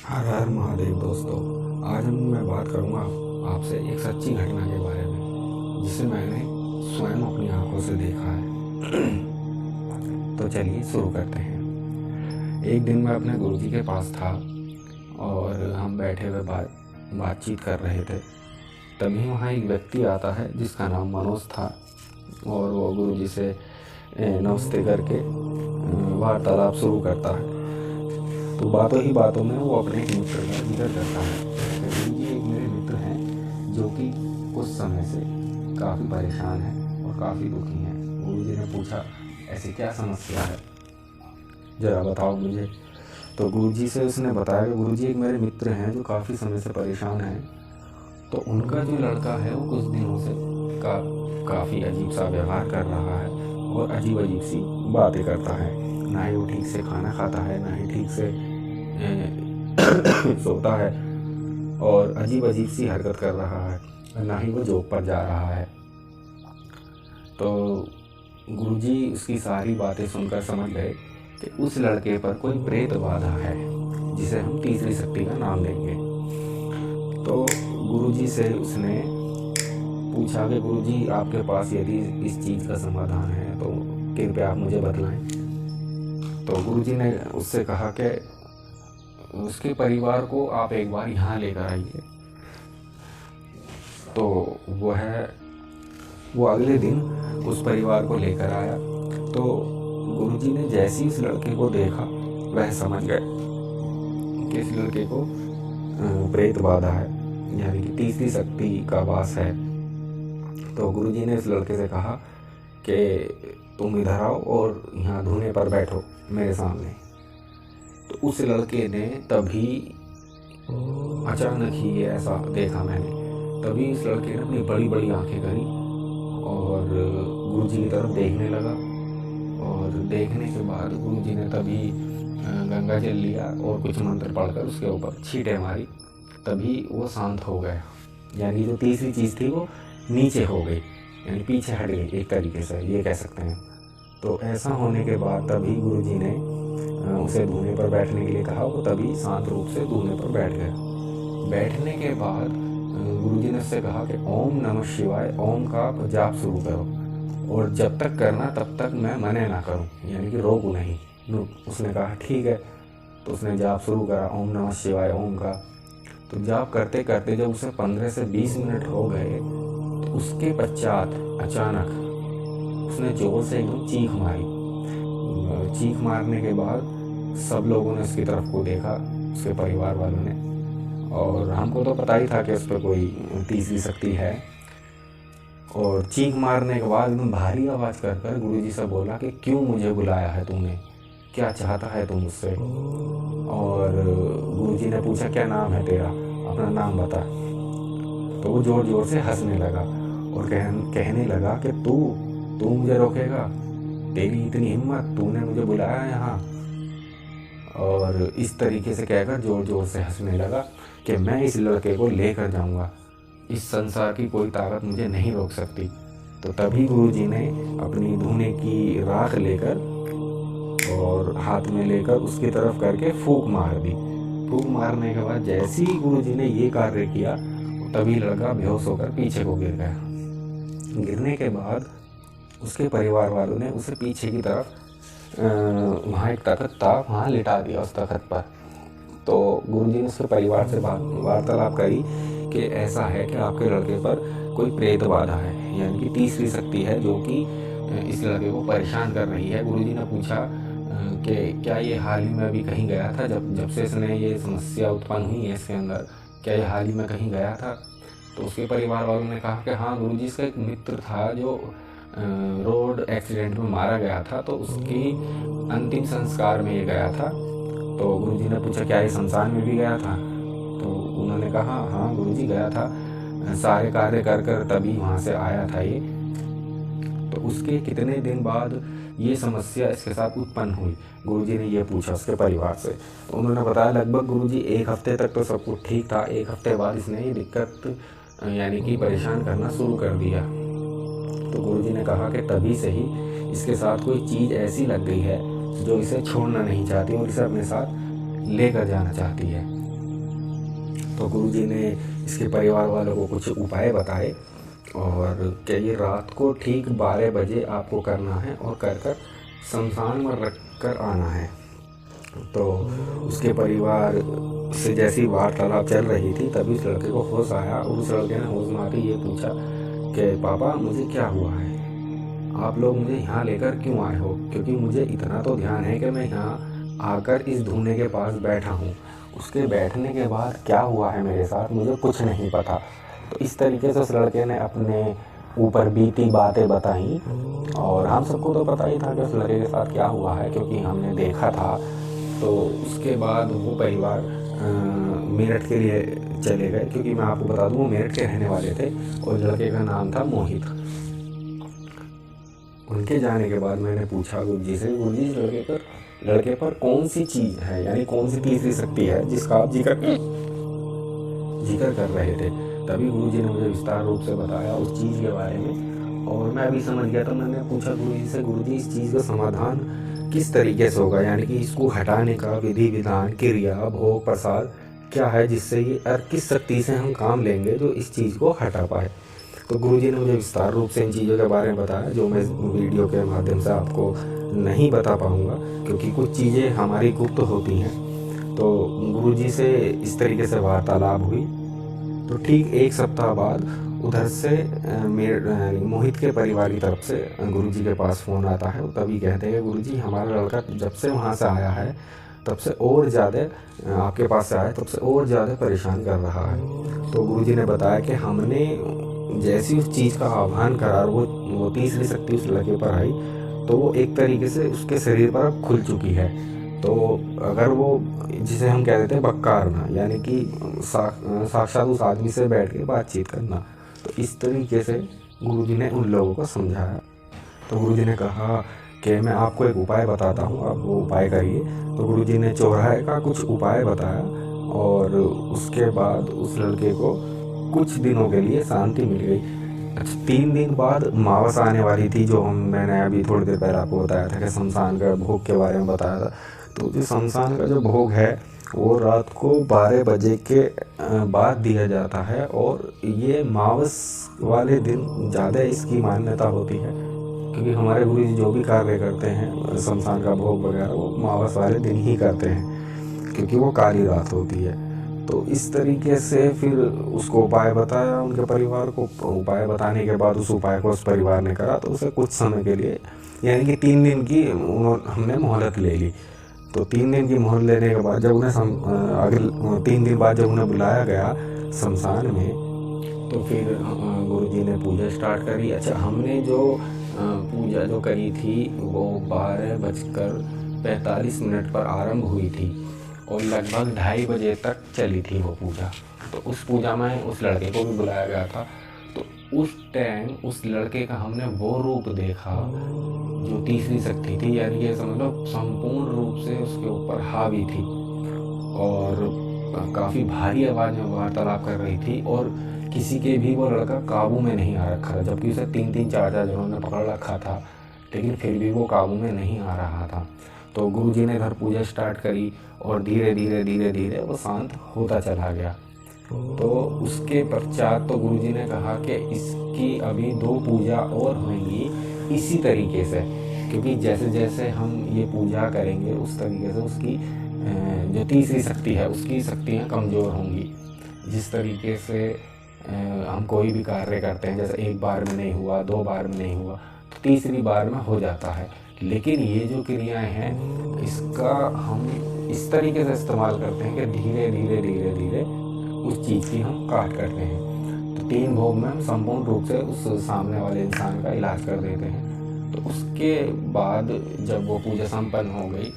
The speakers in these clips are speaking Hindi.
हर हर महादेव दोस्तों। आज मैं बात करूंगा आपसे एक सच्ची घटना के बारे में जिसे मैंने स्वयं अपनी आंखों से देखा है। तो चलिए शुरू करते हैं। एक दिन मैं अपने गुरुजी के पास था और हम बैठे हुए बातचीत कर रहे थे। तभी वहाँ एक व्यक्ति आता है जिसका नाम मनोज था और वो गुरुजी से नमस्ते करके वार्तालाप शुरू करता है। तो बातों ही बातों में वो अपने एक मित्र का जिक्र करता है। गुरुजी एक मेरे मित्र हैं जो कि कुछ समय से काफ़ी परेशान हैं और काफ़ी दुखी हैं। गुरुजी ने पूछा, ऐसी क्या समस्या है, ज़रा बताओ मुझे। तो गुरुजी से उसने बताया कि गुरुजी एक मेरे मित्र हैं जो काफ़ी समय से परेशान हैं। तो उनका जो लड़का है वो कुछ दिनों से काफ़ी अजीब सा व्यवहार कर रहा है और अजीब अजीब सी बातें करता है। ना ही वो ठीक से खाना खाता है, ना ही ठीक से सोता है और अजीब अजीब सी हरकत कर रहा है, ना ही वो जॉब पर जा रहा है। तो गुरुजी उसकी सारी बातें सुनकर समझ गए कि उस लड़के पर कोई प्रेत बाधा है जिसे हम तीसरी शक्ति का नाम देंगे। तो गुरुजी से उसने पूछा कि गुरुजी आपके पास यदि इस चीज़ का समाधान है तो कृपया आप मुझे बतलाएं। तो गुरुजी ने उससे कहा कि उसके परिवार को आप एक बार यहाँ लेकर आइए। तो वो अगले दिन उस परिवार को लेकर आया। तो गुरुजी ने जैसे ही इस लड़के को देखा वह समझ गए कि इस लड़के को प्रेत बाधा है, यानी कि तीसरी शक्ति का वास है। तो गुरुजी ने इस लड़के से कहा कि तुम इधर आओ और यहाँ धूने पर बैठो मेरे सामने। तो उस लड़के ने तभी अचानक ही ये ऐसा देखा मैंने, तभी इस लड़के ने अपनी बड़ी बड़ी आंखें करी और गुरुजी की तरफ देखने लगा। और देखने के बाद गुरुजी ने तभी गंगा जल लिया और कुछ मंत्र पढ़कर उसके ऊपर छींटे मारी। तभी वो शांत हो गया, यानी जो तीसरी चीज़ थी वो नीचे हो गई, यानी पीछे हट गई, एक तरीके से ये कह सकते हैं। तो ऐसा होने के बाद तभी गुरुजी ने उसे धूने पर बैठने के लिए कहा। वो तभी शांत रूप से धूने पर बैठ गया। बैठने के बाद गुरुजी ने उससे कहा कि ओम नमः शिवाय, ओम का जाप शुरू करो और जब तक करना तब तक मैं मना ना करूं, यानी कि रोकूं नहीं। उसने कहा ठीक है। तो उसने जाप शुरू करा ओम नमः शिवाय ओम का। तो जाप करते करते जब उसे 15 से 20 मिनट हो गए तो उसके पश्चात अचानक उसने जोर से एकदम चीख मारी। चीख मारने के बाद सब लोगों ने उसकी तरफ को देखा, उसके परिवार वालों ने, और हमको तो पता ही था कि उस पर कोई तीसरी शक्ति है। और चीख मारने के बाद एकदम भारी आवाज़ कर कर गुरुजी से बोला कि क्यों मुझे बुलाया है तुमने, क्या चाहता है तुम मुझसे। और गुरुजी ने पूछा क्या नाम है तेरा, अपना नाम बता। तो वो जोर जोर से हंसने लगा और कहने लगा कि तू मुझे रोकेगा, तेरी इतनी हिम्मत, तूने मुझे बुलाया यहाँ। और इस तरीके से कहकर जोर जोर से हंसने लगा कि मैं इस लड़के को लेकर जाऊँगा, इस संसार की कोई ताकत मुझे नहीं रोक सकती। तो तभी गुरुजी ने अपनी धूने की राख लेकर और हाथ में लेकर उसकी तरफ करके फूंक मार दी। फूंक मारने के बाद जैसे ही गुरुजी ने ये कार्य किया तभी लड़का बेहोश होकर पीछे को गिर गया। गिरने के बाद उसके परिवार वालों ने उसे पीछे की तरफ वहाँ एक तख्त था, वहाँ लिटा दिया उस तख्त पर। तो गुरुजी ने उसके परिवार से वार्तालाप करी कि ऐसा है कि आपके लड़के पर कोई प्रेत बाधा है, यानी कि तीसरी शक्ति है जो कि इस लड़के को परेशान कर रही है। गुरुजी ने पूछा कि क्या ये हाल ही में अभी कहीं गया था, जब से इसने ये समस्या उत्पन्न हुई है इसके अंदर, क्या ये हाल ही में कहीं गया था। तो उसके परिवार वालों ने कहा कि हाँ गुरुजी, इसका एक मित्र था जो रोड एक्सीडेंट में मारा गया था, तो उसकी अंतिम संस्कार में ये गया था। तो गुरुजी ने पूछा क्या ये शमशान में भी गया था। तो उन्होंने कहा हाँ गुरुजी गया था, सारे कार्य कर कर तभी वहाँ से आया था ये। तो उसके कितने दिन बाद ये समस्या इसके साथ उत्पन्न हुई, गुरुजी ने ये पूछा उसके परिवार से। तो उन्होंने बताया लगभग गुरुजी 1 हफ्ते तक तो सब कुछ ठीक था, 1 हफ्ते बाद इसने ये दिक्कत यानी कि परेशान करना शुरू कर दिया। तो गुरुजी ने कहा कि तभी से ही इसके साथ कोई चीज़ ऐसी लग गई है जो इसे छोड़ना नहीं चाहती और इसे अपने साथ लेकर जाना चाहती है। तो गुरुजी ने इसके परिवार वालों को कुछ उपाय बताए और कि ये रात को ठीक 12 बजे आपको करना है और कर शमशान में रख कर आना है। तो उसके परिवार से जैसी वार्तालाप चल रही थी तभी उस लड़के को होश आया और उस लड़के ने होश में आते ये पूछा कि पापा मुझे क्या हुआ है, आप लोग मुझे यहाँ लेकर क्यों आए हो, क्योंकि मुझे इतना तो ध्यान है कि मैं यहाँ आकर इस धूने के पास बैठा हूँ, उसके बैठने के बाद क्या हुआ है मेरे साथ मुझे कुछ नहीं पता। तो इस तरीके से उस लड़के ने अपने ऊपर बीती बातें बताई और हम सबको तो पता ही था कि उस लड़के के साथ क्या हुआ है क्योंकि हमने देखा था। तो उसके बाद वो परिवार मेरठ के लिए चले गए, क्योंकि मैं आपको बता दूं वो मेरठ के रहने वाले थे और लड़के का नाम था मोहित। उनके जाने के बाद मैंने पूछा गुरुजी से, गुरुजी लड़के पर कौन सी चीज़ है, यानी कौन सी तीसरी शक्ति है जिसका आप जिक्र कर रहे थे। तभी गुरुजी ने मुझे विस्तार रूप से बताया उस चीज़ के बारे में और मैं अभी समझ गया था। मैंने पूछा गुरुजी से, गुरुजी इस चीज़ का समाधान किस तरीके से होगा, यानी कि इसको हटाने का विधि विधान क्रिया भोग प्रसाद क्या है जिससे ये और किस शक्ति से हम काम लेंगे जो इस चीज़ को हटा पाए। तो गुरुजी ने मुझे विस्तार रूप से इन चीज़ों के बारे में बताया जो मैं वीडियो के माध्यम से आपको नहीं बता पाऊँगा क्योंकि कुछ चीज़ें हमारी गुप्त होती हैं। तो गुरुजी से इस तरीके से वार्तालाप हुई। तो ठीक 1 सप्ताह बाद उधर से मोहित के परिवार की तरफ से गुरुजी के पास फ़ोन आता है। तभी कहते हैं गुरुजी हमारा लड़का जब से वहाँ से आया है तब से और ज़्यादा आपके पास से आया तब से और ज़्यादा परेशान कर रहा है। तो गुरुजी ने बताया कि हमने जैसी उस चीज़ का आह्वान करा वो तीसरी शक्ति उस लड़के पर आई तो वो एक तरीके से उसके शरीर पर अब खुल चुकी है। तो अगर वो जिसे हम कह देते हैं बक्कारना, यानी कि साक्षात उस आदमी से बैठ के बातचीत करना, तो इस तरीके से गुरुजी ने उन लोगों को समझाया। तो गुरुजी ने कहा कि मैं आपको एक उपाय बताता हूँ, आप वो उपाय करिए। तो गुरुजी ने चौराहे का कुछ उपाय बताया और उसके बाद उस लड़के को कुछ दिनों के लिए शांति मिल गई। अच्छा, 3 दिन बाद मावस आने वाली थी, जो मैंने अभी थोड़ी देर पहले आपको बताया था कि शमशान का भोग के बारे में बताया था। तो जो शमशान का जो भोग है वो रात को 12 बजे के बाद दिया जाता है और ये मावस वाले दिन ज़्यादा इसकी मान्यता होती है क्योंकि हमारे गुरुजी जो भी कार्य करते हैं शमशान का भोग वगैरह वो मावस वाले दिन ही करते हैं क्योंकि वो काली रात होती है। तो इस तरीके से फिर उसको उपाय बताया उनके परिवार को। उपाय बताने के बाद उस उपाय को उस परिवार ने करा तो उसे कुछ समय के लिए यानी कि 3 दिन की हमने मोहलत ले ली। तो 3 दिन की मोहलत लेने के बाद जब उन्हें अगले 3 दिन बाद जब उन्हें बुलाया गया शमशान में तो फिर गुरुजी ने पूजा स्टार्ट करी। अच्छा, हमने जो पूजा जो करी थी वो 12:45 पर आरंभ हुई थी और लगभग 2:30 बजे तक चली थी वो पूजा। तो उस पूजा में उस लड़के को भी बुलाया गया था। तो उस टाइम उस लड़के का हमने वो रूप देखा जो तीसरी शक्ति थी, यानी कि समझ लो संपूर्ण रूप से उसके ऊपर हावी थी और काफ़ी भारी आवाज़ में वार्तालाप कर रही थी और किसी के भी वो लड़का काबू में नहीं आ रखा था, जबकि उसे 3-3 4-4 जनों ने पकड़ रखा था लेकिन फिर भी वो काबू में नहीं आ रहा था। तो गुरुजी ने घर पूजा स्टार्ट करी और धीरे धीरे वो शांत होता चला गया। तो उसके पश्चात तो गुरुजी ने कहा कि इसकी अभी 2 पूजा और होंगी इसी तरीके से, क्योंकि जैसे जैसे हम ये पूजा करेंगे उस तरीके से उसकी जो तीसरी शक्ति है उसकी शक्तियाँ कमज़ोर होंगी। जिस तरीके से हम कोई भी कार्य करते हैं, जैसे 1 बार में नहीं हुआ, 2 बार में नहीं हुआ तो तीसरी बार में हो जाता है। लेकिन ये जो क्रियाएं हैं इसका हम इस तरीके से इस्तेमाल करते हैं कि धीरे धीरे उस चीज़ की हम काट करते हैं। तो 3 भोग में हम संपूर्ण रूप से उस सामने वाले इंसान का इलाज कर देते हैं। तो उसके बाद जब वो पूजा संपन्न हो गई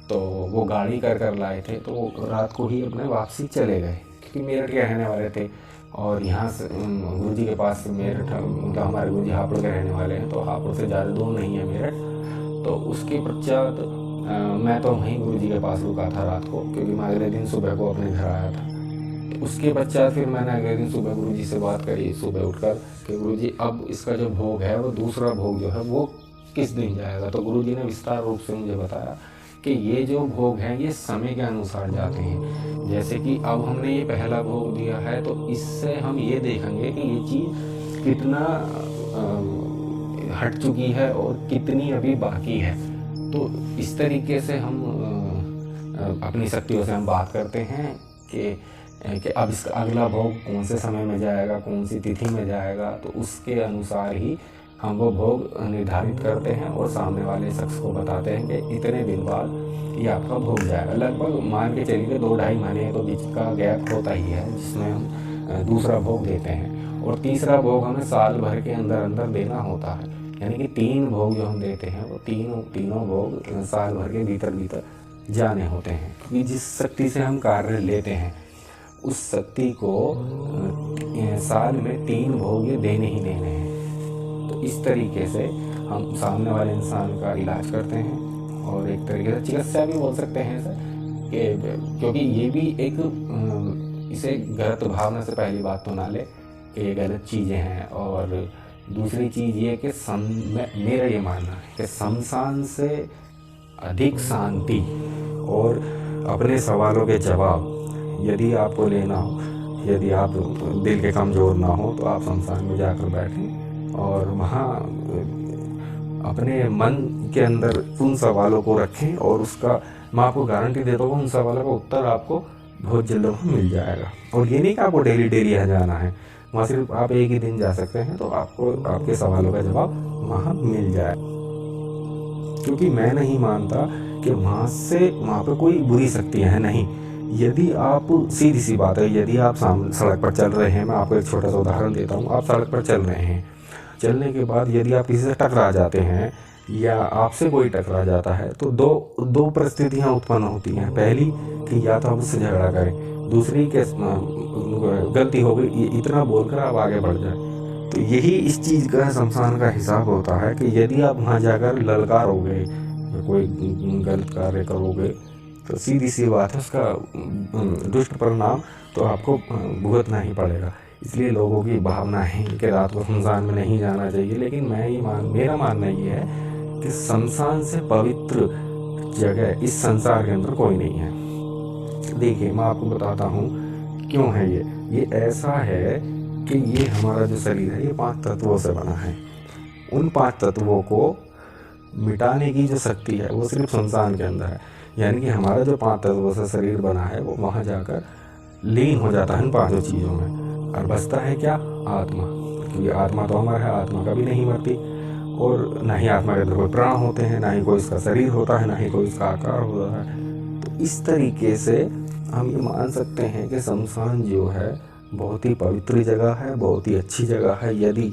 तो वो गाड़ी कर लाए थे, तो रात को ही अपने वापसी चले गए क्योंकि मेरठ के रहने वाले थे और यहाँ से गुरुजी के पास मेरठ, मतलब हमारे गुरुजी हापुड़ के रहने वाले हैं तो हापुड़ से ज़्यादा दूर नहीं है मेरठ। तो उसके पश्चात मैं तो वहीं गुरुजी के पास रुका था रात को, क्योंकि मैं अगले दिन सुबह को अपने घर आया था। तो उसके पश्चात फिर मैंने अगले दिन सुबह गुरुजी से बात करी सुबह उठकर कि गुरुजी अब इसका जो भोग है वो दूसरा भोग जो है वो किस दिन जाएगा। तो गुरुजी ने विस्तार रूप से मुझे बताया कि ये जो भोग हैं ये समय के अनुसार जाते हैं। जैसे कि अब हमने ये पहला भोग दिया है, तो इससे हम ये देखेंगे कि ये चीज़ कितना हट चुकी है और कितनी अभी बाकी है। तो इस तरीके से हम अपनी शक्तियों से हम बात करते हैं कि अब इसका अगला भोग कौन से समय में जाएगा, कौन सी तिथि में जाएगा, तो उसके अनुसार ही हम वो भोग निर्धारित करते हैं और सामने वाले शख्स को बताते हैं कि इतने दिन बाद ये आपका भोग जाएगा। लगभग मान के चलिए 2-2.5 महीने तो बीच का गैप होता ही है, जिसमें हम दूसरा भोग देते हैं। और तीसरा भोग हमें साल भर के अंदर अंदर देना होता है, यानी कि 3 भोग जो हम देते हैं वो तीनों भोग साल भर के भीतर जाने होते हैं। क्योंकि जिस शक्ति से हम कार्य लेते हैं उस शक्ति को साल में 3 भोग ये देने ही देने हैं। तो इस तरीके से हम सामने वाले इंसान का इलाज करते हैं, और एक तरीके से चिकित्सा भी बोल सकते हैं सर, कि क्योंकि ये भी एक इसे गलत भावना से पहली बात तो ना ले कि ये गलत चीज़ें हैं। और दूसरी चीज़ ये कि मेरा ये मानना है कि शमशान से अधिक शांति और अपने सवालों के जवाब यदि आपको लेना हो, यदि आप दिल के कमज़ोर ना हो, तो आप शमशान में जाकर बैठें और वहाँ अपने मन के अंदर उन सवालों को रखें, और उसका मैं आपको गारंटी देता हूँ उन सवालों का उत्तर आपको बहुत जल्द वहाँ मिल जाएगा। और ये नहीं कि आपको डेली यहाँ जाना है, वहाँ सिर्फ आप एक ही दिन जा सकते हैं, तो आपको आपके सवालों का जवाब वहाँ मिल जाए। क्योंकि मैं नहीं मानता कि वहाँ पर कोई बुरी शक्तियाँ हैं, नहीं। यदि आप सीधी सी बात है, यदि आप सड़क पर चल रहे हैं, मैं आपको एक छोटा सा उदाहरण देता हूँ। आप सड़क पर चल रहे हैं, चलने के बाद यदि आप किसी से टकरा जाते हैं या आपसे कोई टकरा जाता है, तो दो परिस्थितियाँ उत्पन्न होती हैं। पहली कि या तो आप उससे झगड़ा करें, दूसरी कि गलती हो गई इतना बोलकर आप आगे बढ़ जाए। तो यही इस चीज़ का शमशान का हिसाब होता है कि यदि आप वहाँ जाकर ललकारोगे, कोई गलत कार्य करोगे, तो सीधी सी बात है उसका दुष्ट परिणाम तो आपको भुगतना ही पड़ेगा। इसलिए लोगों की भावना है कि रात को शमशान में नहीं जाना चाहिए, लेकिन मेरा मानना ये है कि शमशान से पवित्र जगह इस संसार के अंदर कोई नहीं है। देखिए, मैं आपको बताता हूँ क्यों है ये ऐसा है कि ये हमारा जो शरीर है ये 5 तत्वों से बना है। उन 5 तत्वों को मिटाने की जो शक्ति है वो सिर्फ शमशान के अंदर है। यानी कि हमारा जो 5 तत्वों से शरीर बना है वो वहाँ जाकर लीन हो जाता है इन 5 चीज़ों में, और बचता है क्या? आत्मा। क्योंकि आत्मा तो हमारा है, आत्मा कभी नहीं मरती, और ना ही आत्मा के अंदर कोई प्राण होते हैं, ना ही कोई इसका शरीर होता है, ना ही कोई इसका आकार होता है। तो इस तरीके से हम ये मान सकते हैं कि शमशान जो है बहुत ही पवित्र जगह है, बहुत ही अच्छी जगह है। यदि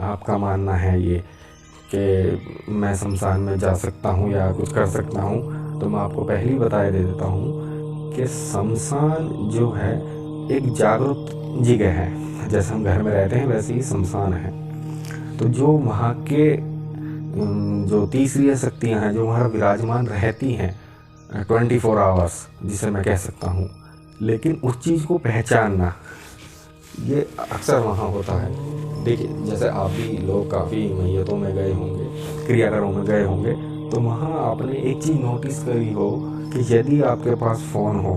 आपका मानना है ये कि मैं शमशान में जा सकता हूँ या कुछ कर सकता हूँ, तो मैं आपको पहले ही बता दे देता हूँ कि शमशान जो है एक जागरूक जगह है। जैसे हम घर में रहते हैं वैसे ही शमशान है। तो जो वहाँ के जो तीसरी शक्तियाँ हैं जो वहाँ विराजमान रहती हैं 24 आवर्स, जिसे मैं कह सकता हूँ, लेकिन उस चीज़ को पहचानना ये अक्सर वहाँ होता है। देखिए, जैसे आप भी लोग काफ़ी मैयतों में गए होंगे, क्रियाकरों में गए होंगे, तो वहाँ आपने एक चीज़ नोटिस करी हो कि यदि आपके पास फ़ोन हो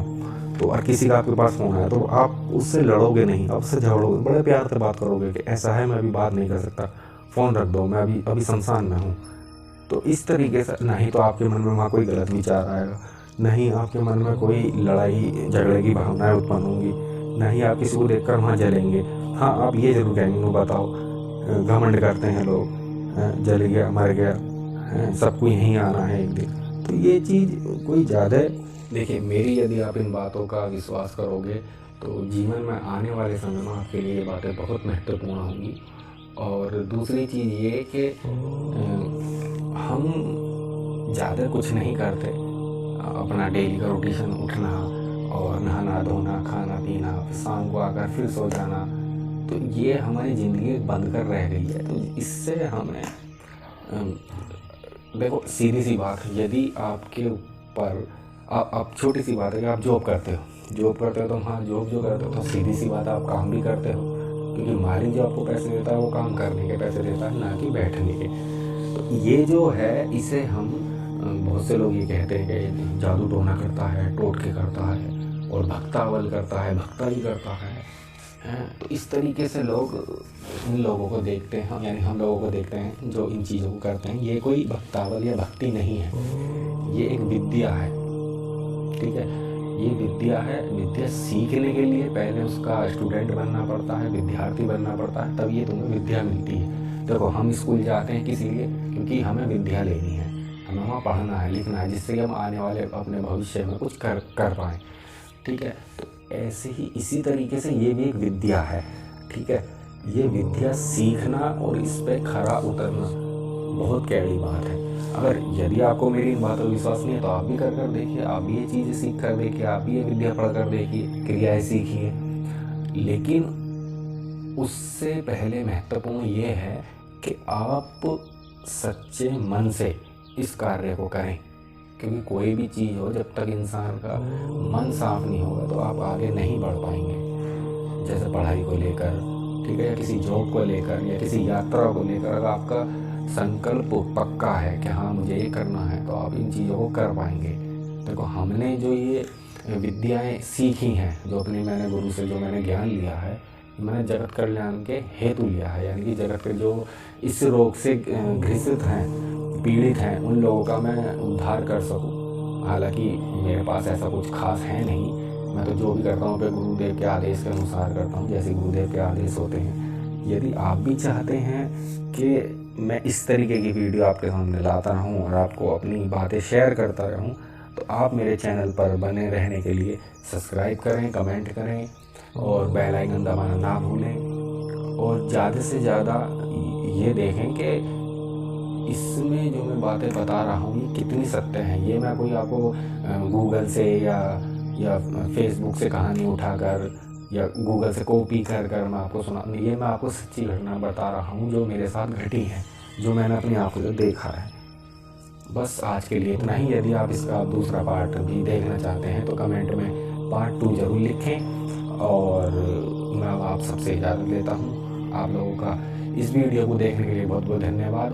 तो, और किसी का आपके पास फ़ोन है, तो आप उससे लड़ोगे नहीं, आप उससे झगड़ोगे, बड़े प्यार से बात करोगे कि ऐसा है मैं अभी बात नहीं कर सकता, फ़ोन रख दो, मैं अभी शमशान में हूँ। तो इस तरीके से नहीं तो आपके मन में वहाँ कोई गलत विचार आएगा, नहीं आपके मन में कोई लड़ाई झगड़े की भावनाएं उत्पन्न होंगी, नहीं आप किसी को देखकर वहाँ जलेंगे। हाँ, आप ये जरूर कहेंगे, नो बताओ घमंड करते हैं लोग, जल गया मर गया, सबको यहीं आना है एक दिन। तो ये चीज़ कोई ज़्यादा, देखिए मेरी यदि आप इन बातों का विश्वास करोगे तो जीवन में आने वाले समय में आपके लिए ये बातें बहुत महत्वपूर्ण होंगी। और दूसरी चीज़ ये कि हम ज़्यादा कुछ नहीं करते, अपना डेली का रूटीन, उठना और नहाना धोना, खाना पीना, फिर शाम को आकर फिर सो जाना, तो ये हमारी ज़िंदगी बंद कर रह गई है। तो इससे हमें देखो, सीधी सी बात है, यदि आपके ऊपर आप छोटी सी बात है कि आप जॉब करते हो तो हाँ, जॉब जो करते हो तो सीधी सी बात है आप काम भी करते हो, क्योंकि मालिक जो आपको पैसे देता है वो काम करने के पैसे देता है, ना कि बैठने के। तो ये जो है इसे हम बहुत से लोग ये कहते हैं कि जादू टोना करता है, टोटके करता है और भक्तावल करता है, भक्ताई करता है। तो इस तरीके से लोग इन लोगों को देखते हैं, यानी हम लोगों को देखते हैं जो इन चीज़ों को करते हैं। ये कोई भक्तावल या भक्ति नहीं है, ये एक विद्या है, ठीक है। ये विद्या है। विद्या सीखने के लिए पहले उसका स्टूडेंट बनना पड़ता है, विद्यार्थी बनना पड़ता है, तब ये तुम्हें विद्या मिलती है। देखो, हम स्कूल जाते हैं किस लिए? क्योंकि हमें विद्या लेनी है, हमें वहाँ पढ़ना है, लिखना है, जिससे कि हम आने वाले अपने भविष्य में कुछ कर पाएँ, ठीक है। तो ऐसे ही इसी तरीके से ये भी एक विद्या है, ठीक है। ये विद्या सीखना और इस पे खरा उतरना बहुत कैड़ी बात है। अगर यदि आपको मेरी इन बातों पर विश्वास नहीं है तो आप भी कर देखिए, आप भी ये चीज़ें सीख कर देखिए, आप भी ये विद्या पढ़ कर देखिए, क्रियाएँ सीखिए। लेकिन उससे पहले महत्वपूर्ण ये है कि आप सच्चे मन से इस कार्य को करें, क्योंकि कोई भी चीज़ हो, जब तक इंसान का मन साफ नहीं होगा तो आप आगे नहीं बढ़ पाएंगे। जैसे पढ़ाई को लेकर, ठीक है, या किसी जॉब को लेकर या किसी यात्रा को लेकर, अगर आपका संकल्प पक्का है कि हाँ मुझे ये करना है, तो आप इन चीज़ों को कर पाएंगे। देखो, हमने जो ये विद्याएं सीखी हैं, जो अपने मैंने गुरु से जो मैंने ज्ञान लिया है, मैंने जगत कल्याण के हेतु लिया है, यानी कि जगत के जो इस रोग से ग्रसित हैं, पीड़ित हैं, उन लोगों का मैं उद्धार कर सकूं। हालांकि मेरे पास ऐसा कुछ खास है नहीं, मैं तो जो भी करता हूँ गुरुदेव के आदेश के अनुसार करता हूँ, जैसे गुरुदेव के आदेश होते हैं। यदि आप भी चाहते हैं कि मैं इस तरीके की वीडियो आपके सामने लाता रहूँ और आपको अपनी बातें शेयर करता रहूँ, तो आप मेरे चैनल पर बने रहने के लिए सब्सक्राइब करें, कमेंट करें और बेल आइकन दबाना ना भूलें। और ज़्यादा से ज़्यादा ये देखें कि इसमें जो मैं बातें बता रहा हूँ ये कितनी सत्य हैं। ये मैं कोई आपको गूगल से या फेसबुक से कहानी उठाकर या गूगल से कॉपी कर मैं आपको सुना, ये मैं आपको सच्ची घटना बता रहा हूँ जो मेरे साथ घटी है, जो मैंने अपनी आंखों से देखा है। बस आज के लिए इतना ही। यदि आप इसका दूसरा पार्ट भी देखना चाहते हैं तो कमेंट में पार्ट 2 ज़रूर लिखें। और मैं आप सबसे इजाज़त लेता हूँ। आप लोगों का इस वीडियो को देखने के लिए बहुत बहुत धन्यवाद।